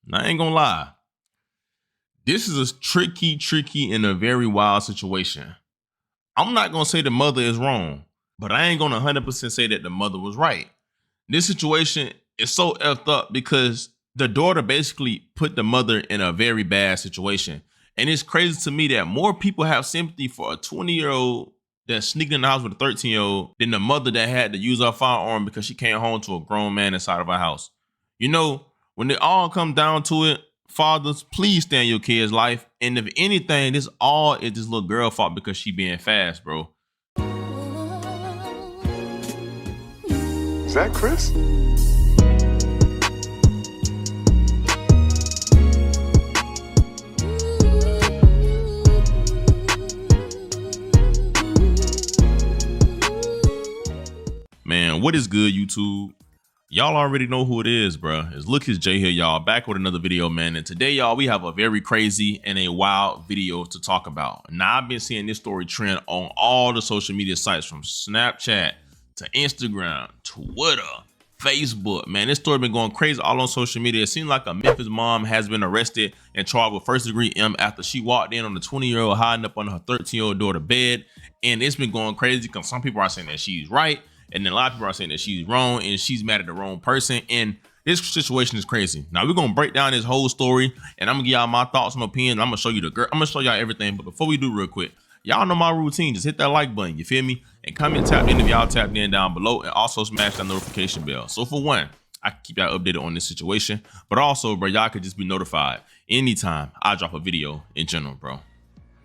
Now, I ain't gonna lie. This is a tricky, and a very wild situation. I'm not gonna say the mother is wrong, but I ain't gonna 100% say that the mother was right. This situation is so effed up because the daughter basically put the mother in a very bad situation. And it's crazy to me that more people have sympathy for a 20-year-old that's sneaking in the house with a 13-year-old than the mother that had to use her firearm because she came home to a grown man inside of her house. You know, when it all comes down to it, fathers, please stay in your kid's life. And if anything, this all is this little girl fault because she being fast, bro. Is that Chris? Man, what is good, YouTube? Y'all already know who it is, bruh. It's Look His J here, y'all. Back with another video, man. And today, y'all, we have a very crazy and a wild video to talk about. Now, I've been seeing this story trend on all the social media sites from Snapchat to Instagram, Twitter, Facebook. Man, this story been going crazy all on social media. It seems like a Memphis mom has been arrested and charged with first-degree M after she walked in on the 20-year-old hiding up under her 13-year-old daughter's bed. And it's been going crazy because some people are saying that she's right, and then a lot of people are saying that she's wrong and she's mad at the wrong person. And this situation is crazy. Now we're gonna break down this whole story, and I'm gonna give y'all my thoughts and opinions. I'm gonna show you the girl. I'm gonna show y'all everything. But before we do, real quick, y'all know my routine. Just hit that like button. You feel me? And comment tap in if y'all tapped in down below, and also smash that notification bell. So for one, I can keep y'all updated on this situation. But also, bro, y'all could just be notified anytime I drop a video in general, bro.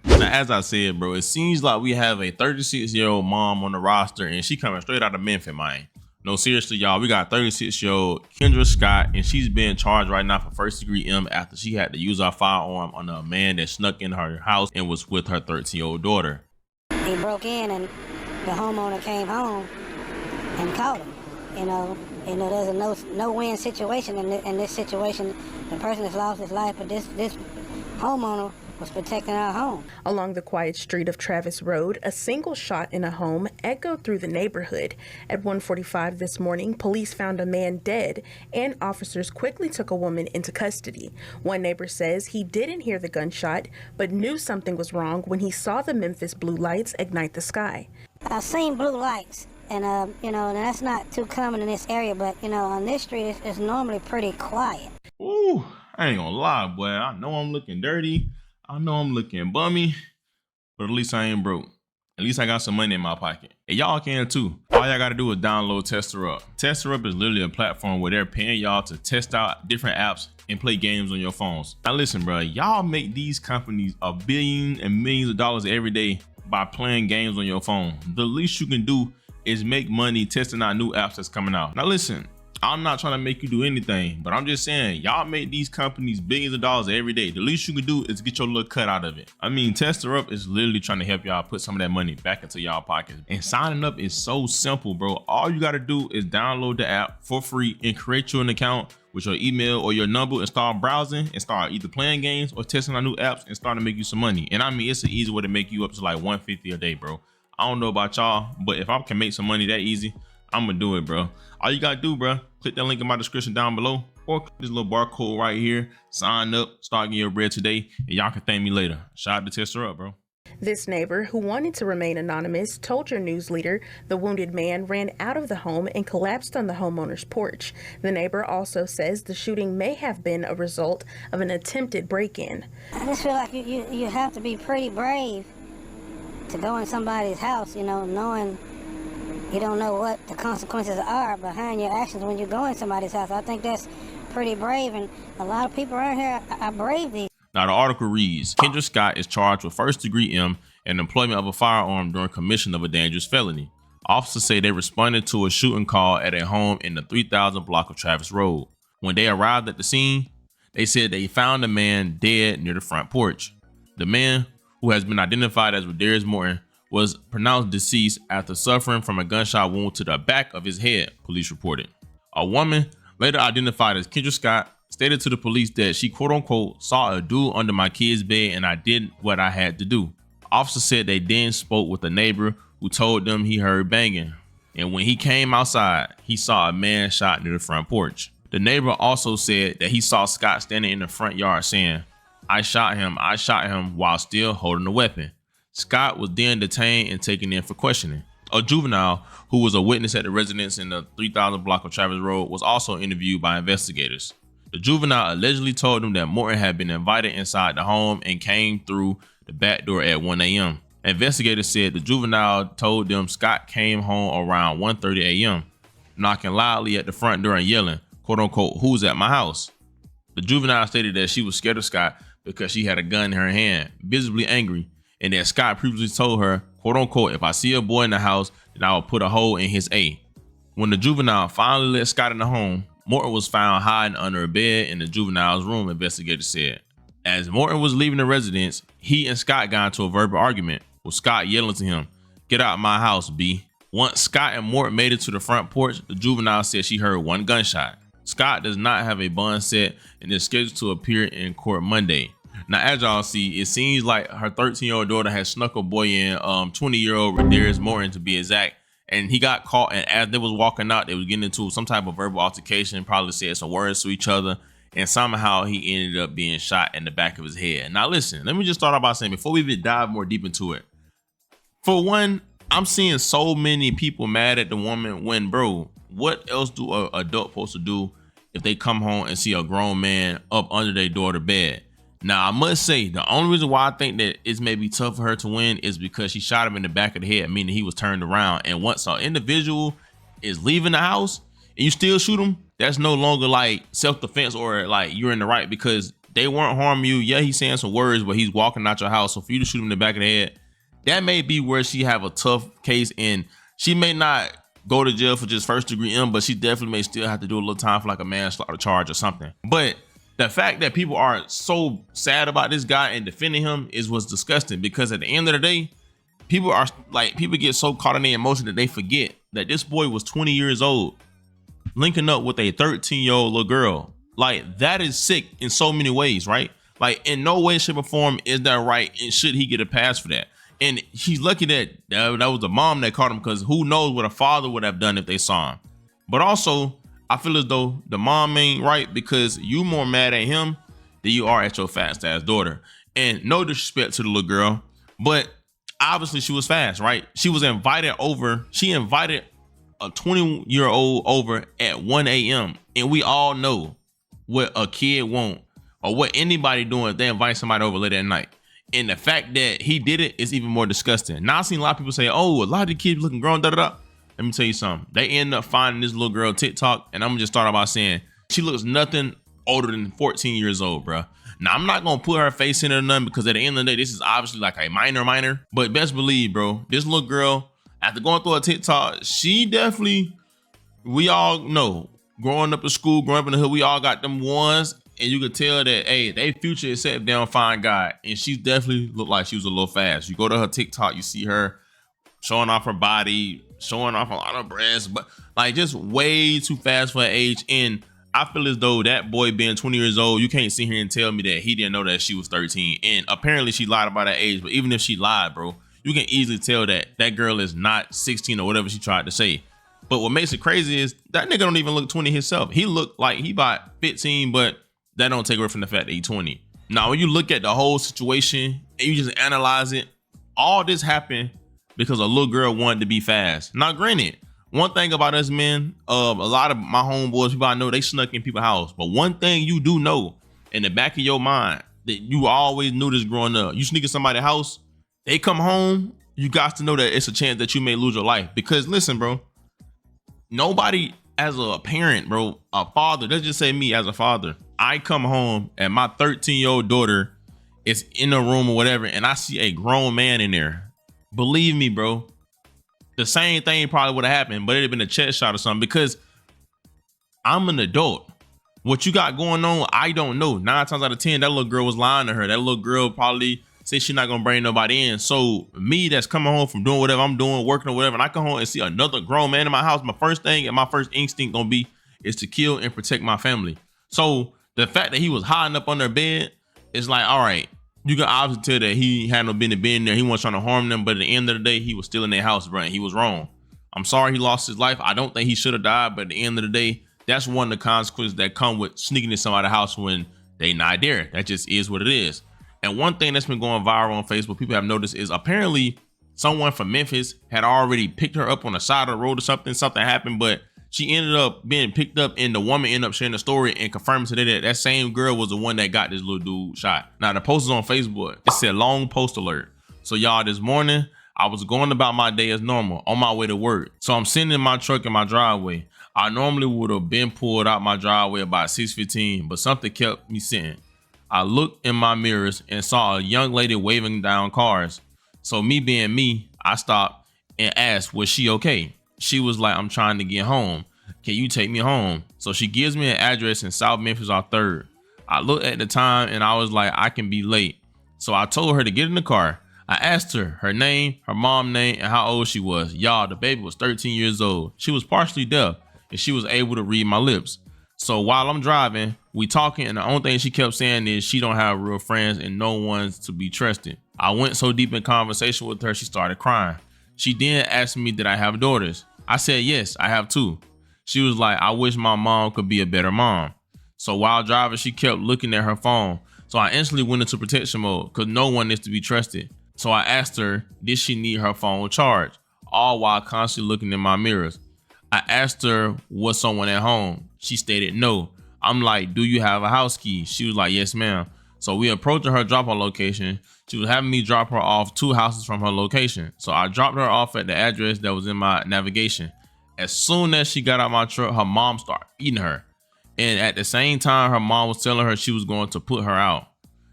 Now, as I said, bro, it seems like we have a 36-year-old mom on the roster, and she coming straight out of Memphis, man. No, seriously, y'all, we got 36-year-old Kendra Scott, and she's being charged right now for first-degree M after she had to use her firearm on a man that snuck in her house and was with her 13-year-old daughter. He broke in, and the homeowner came home and caught him. You know, there's a no-win situation in this situation. The person has lost his life, but this homeowner was protecting our home. Along the quiet street of Travis Road, a single shot in a home echoed through the neighborhood. At 1:45 this morning, police found a man dead, and officers quickly took a woman into custody. One neighbor says he didn't hear the gunshot, but knew something was wrong when he saw the Memphis blue lights ignite the sky. I've seen blue lights, and that's not too common in this area, but on this street it's normally pretty quiet. Ooh, I ain't gonna lie, boy. I know I'm looking dirty. I know I'm looking bummy, but at least I ain't broke. At least I got some money in my pocket. And y'all can too. All y'all gotta do is download Tester Up. Tester Up is literally a platform where they're paying y'all to test out different apps and play games on your phones. Now listen, bro, y'all make these companies a billion and millions of dollars every day by playing games on your phone. The least you can do is make money testing out new apps that's coming out. Now listen, I'm not trying to make you do anything, but I'm just saying, y'all make these companies billions of dollars every day. The least you can do is get your little cut out of it. I mean, Tester Up is literally trying to help y'all put some of that money back into y'all pockets. And signing up is so simple, bro. All you got to do is download the app for free and create you an account with your email or your number and start browsing and start either playing games or testing out new apps and start to make you some money. And I mean, it's an easy way to make you up to like $150 a day, bro. I don't know about y'all, but if I can make some money that easy, I'm gonna do it, bro. All you gotta do, bro, click that link in my description down below, or click this little barcode right here, sign up, start getting your bread today, and y'all can thank me later. Shout out to Tester Up, bro. This neighbor, who wanted to remain anonymous, told your news leader the wounded man ran out of the home and collapsed on the homeowner's porch. The neighbor also says the shooting may have been a result of an attempted break-in. I just feel like you have to be pretty brave to go in somebody's house, knowing you don't know what the consequences are behind your actions when you go in somebody's house. I think that's pretty brave, and a lot of people around here are brave these. Now the article reads, Kendra Scott is charged with first-degree M and employment of a firearm during commission of a dangerous felony. Officers say they responded to a shooting call at a home in the 3000 block of Travis Road. When they arrived at the scene, they said they found a man dead near the front porch. The man, who has been identified as Rodarius Morton, was pronounced deceased after suffering from a gunshot wound to the back of his head, police reported. A woman, later identified as Kendra Scott, stated to the police that she quote-unquote saw a dude under my kid's bed and I did what I had to do. Officers said they then spoke with a neighbor who told them he heard banging. And when he came outside, he saw a man shot near the front porch. The neighbor also said that he saw Scott standing in the front yard saying, I shot him, while still holding the weapon. Scott was then detained and taken in for questioning. A juvenile who was a witness at the residence in the 3000 block of Travis Road was also interviewed by investigators. The juvenile allegedly told them that Morton had been invited inside the home and came through the back door at 1 a.m. Investigators said the juvenile told them Scott came home around 1:30 a.m., knocking loudly at the front door and yelling, quote unquote, who's at my house? The juvenile stated that she was scared of Scott because she had a gun in her hand, visibly angry, and that Scott previously told her, quote unquote, if I see a boy in the house, then I will put a hole in his A. When the juvenile finally let Scott in the home, Morton was found hiding under a bed in the juvenile's room, investigators said. As Morton was leaving the residence, he and Scott got into a verbal argument, with Scott yelling to him, get out my house, B. Once Scott and Morton made it to the front porch, the juvenile said she heard one gunshot. Scott does not have a bond set and is scheduled to appear in court Monday. Now, as y'all see, it seems like her 13-year-old daughter has snuck a boy in, 20-year-old Rodarius Morton to be exact, and he got caught, and as they was walking out, they was getting into some type of verbal altercation, probably said some words to each other, and somehow he ended up being shot in the back of his head. Now, listen, let me just start off by saying, before we even dive more deep into it, for one, I'm seeing so many people mad at the woman when, bro, what else do an adult supposed to do if they come home and see a grown man up under their daughter's bed? Now, I must say, the only reason why I think that it's maybe tough for her to win is because she shot him in the back of the head, meaning he was turned around. And once an individual is leaving the house and you still shoot him, that's no longer like self-defense or like you're in the right, because they weren't harming you. Yeah, he's saying some words, but he's walking out your house. So for you to shoot him in the back of the head, that may be where she have a tough case, and she may not go to jail for just first degree M, but she definitely may still have to do a little time for like a manslaughter charge or something. But the fact that people are so sad about this guy and defending him is what's disgusting, because at the end of the day, people get so caught in their emotion that they forget that this boy was 20 years old linking up with a 13-year-old little girl. Like, that is sick in so many ways, right? Like, in no way, shape, or form is that right, and should he get a pass for that? And he's lucky that that was the mom that caught him, because who knows what a father would have done if they saw him. But also, I feel as though the mom ain't right, because you more mad at him than you are at your fast ass daughter. And no disrespect to the little girl, but obviously she was fast, right? She was invited over. She invited a 20-year-old over at 1 a.m. And we all know what a kid want, or what anybody doing if they invite somebody over late at night. And the fact that he did it is even more disgusting. Now, I've seen a lot of people say, oh, a lot of the kids looking grown, da-da-da. Let me tell you something. They end up finding this little girl TikTok, and I'm gonna just start out by saying she looks nothing older than 14 years old, bro. Now, I'm not gonna put her face in it or nothing, because at the end of the day, this is obviously like a minor. But best believe, bro, this little girl, after going through a TikTok, she definitely, we all know, growing up in school, growing up in the hood, we all got them ones. And you could tell that, hey, they future is set down fine guy. And she definitely looked like she was a little fast. You go to her TikTok, you see her showing off her body, showing off a lot of breasts, but like just way too fast for her age. And I feel as though that boy being 20 years old, you can't sit here and tell me that he didn't know that she was 13. And apparently she lied about that age. But even if she lied, bro, you can easily tell that that girl is not 16 or whatever she tried to say. But what makes it crazy is that nigga don't even look 20 himself. He looked like he about 15, but that don't take away from the fact that he's 20. Now, when you look at the whole situation and you just analyze it, all this happened because a little girl wanted to be fast. Now, granted, one thing about us men, a lot of my homeboys, people I know, they snuck in people's house. But one thing you do know in the back of your mind that you always knew this growing up, you sneak in somebody's house, they come home, you got to know that it's a chance that you may lose your life. Because listen, bro, nobody as a parent, bro, a father, let's just say me as a father, I come home and my 13-year-old daughter is in a room or whatever, and I see a grown man in there. Believe me, bro, the same thing probably would have happened, but it'd have been a chest shot or something, because I'm an adult. What you got going on, I don't know. 9 times out of 10, that little girl was lying to her. That little girl probably said she's not gonna bring nobody in. So me that's coming home from doing whatever I'm doing, working or whatever, and I come home and see another grown man in my house, my first thing and my first instinct gonna be is to kill and protect my family. So the fact that he was hiding up on their bed is like, all right, you can obviously tell that he had no business being there. He wasn't trying to harm them, but at the end of the day, he was still in their house, bro. He was wrong. I'm sorry he lost his life. I don't think he should have died, but at the end of the day, that's one of the consequences that come with sneaking in somebody's house when they not there. That just is what it is. And one thing that's been going viral on Facebook, people have noticed, is apparently someone from Memphis had already picked her up on the side of the road or something. Something happened, but she ended up being picked up, and the woman ended up sharing the story and confirming today that that same girl was the one that got this little dude shot. Now, the post is on Facebook. It said long post alert. So y'all, this morning, I was going about my day as normal on my way to work. So I'm sitting in my truck in my driveway. I normally would have been pulled out my driveway about 6:15, but something kept me sitting. I looked in my mirrors and saw a young lady waving down cars. So me being me, I stopped and asked, was she okay? She was like, I'm trying to get home. Can you take me home? So she gives me an address in South Memphis on 3rd. I looked at the time and I was like, I can be late. So I told her to get in the car. I asked her name, her mom name, and how old she was. Y'all, the baby was 13 years old. She was partially deaf and she was able to read my lips. So while I'm driving, we talking, and the only thing she kept saying is she don't have real friends and no one's to be trusted. I went so deep in conversation with her, she started crying. She then asked me, did I have daughters? I said, yes, I have 2. She was like, I wish my mom could be a better mom. So while driving, she kept looking at her phone. So I instantly went into protection mode because no one is to be trusted. So I asked her, did she need her phone charged? All while constantly looking in my mirrors. I asked her, was someone at home? She stated no. I'm like, do you have a house key? She was like, yes, ma'am. So we approached her drop-off location. She was having me drop her off 2 houses from her location. So I dropped her off at the address that was in my navigation. As soon as she got out my truck, her mom started beating her. And at the same time, her mom was telling her she was going to put her out.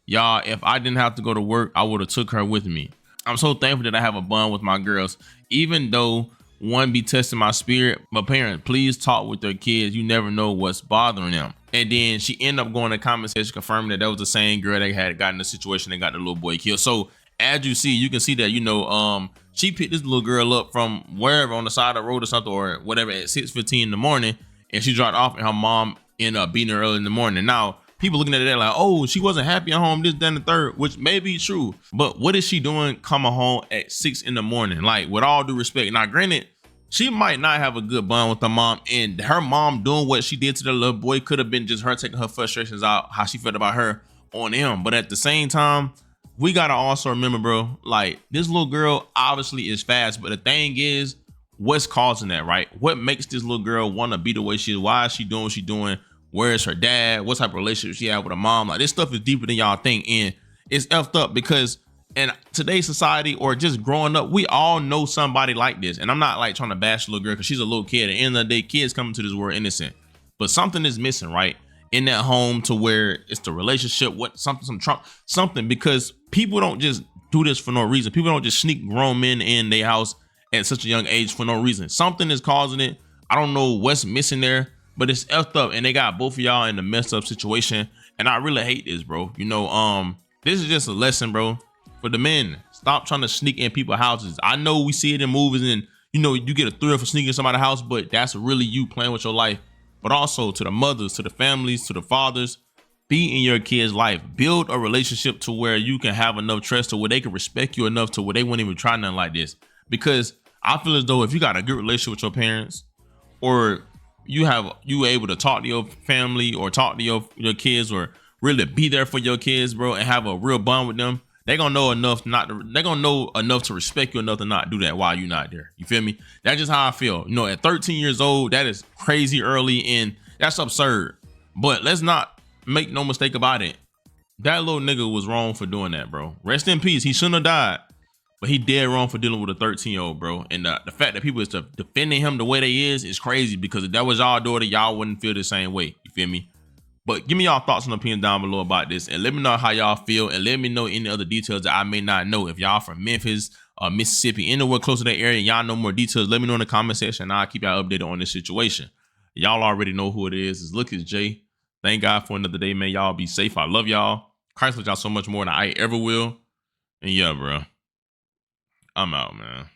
Y'all, if I didn't have to go to work, I would have took her with me. I'm so thankful that I have a bond with my girls, even though one be testing my spirit. But parents, please talk with their kids. You never know what's bothering them. And then she ended up going to comment section confirming that was the same girl that had gotten the situation that got the little boy killed. So as you can see that, she picked this little girl up from wherever on the side of the road or something or whatever at 6:15 in the morning, and she dropped off, and her mom ended up beating her early in the morning. Now, people looking at it like, oh, she wasn't happy at home, this, that, and the third, which may be true. But what is she doing coming home at 6 in the morning? Like, with all due respect. Now, granted, she might not have a good bond with her mom, and her mom doing what she did to the little boy could have been just her taking her frustrations out, how she felt about her, on him. But at the same time, we gotta also remember, bro, like, this little girl obviously is fast, but the thing is, what's causing that, right? What makes this little girl want to be the way she is? Why is she doing what she's doing? Where is her dad? What type of relationship she have with her mom? Like, this stuff is deeper than y'all think, and it's effed up because in today's society, or just growing up, we all know somebody like this. And I'm not like trying to bash the little girl because she's a little kid. At the end of the day, kids coming to this world innocent, but something is missing, right? In that home, to where it's the relationship, something, because people don't just do this for no reason. People don't just sneak grown men in their house at such a young age for no reason. Something is causing it. I don't know what's missing there, but it's effed up, and they got both of y'all in a messed up situation. And I really hate this, bro. This is just a lesson, bro, for the men. Stop trying to sneak in people's houses. I know we see it in movies, and you get a thrill for sneaking in somebody's house, but that's really you playing with your life. But also to the mothers, to the families, to the fathers, be in your kids' life. Build a relationship to where you can have enough trust to where they can respect you enough to where they wouldn't even try nothing like this. Because I feel as though if you got a good relationship with your parents, or you able to talk to your family or talk to your kids, or really be there for your kids, bro, and have a real bond with them, they're gonna know enough to respect you enough to not do that while you're not there. You feel me? That's just how I feel. At 13 years old, that is crazy early, and that's absurd. But let's not make no mistake about it. That little nigga was wrong for doing that, bro. Rest in peace. He shouldn't have died, but he dead wrong for dealing with a 13-year-old, bro. And the fact that people is defending him the way they is crazy, because if that was y'all daughter, y'all wouldn't feel the same way. You feel me? But give me y'all thoughts and opinions down below about this, and let me know how y'all feel, and let me know any other details that I may not know. If y'all from Memphis, Mississippi, anywhere close to that area, and y'all know more details, let me know in the comment section, and I'll keep y'all updated on this situation. Y'all already know who it is. It's Look, it's Jay. Thank God for another day, man. Y'all be safe. I love y'all. Christ loves y'all so much more than I ever will. And yeah, bro, I'm out, man.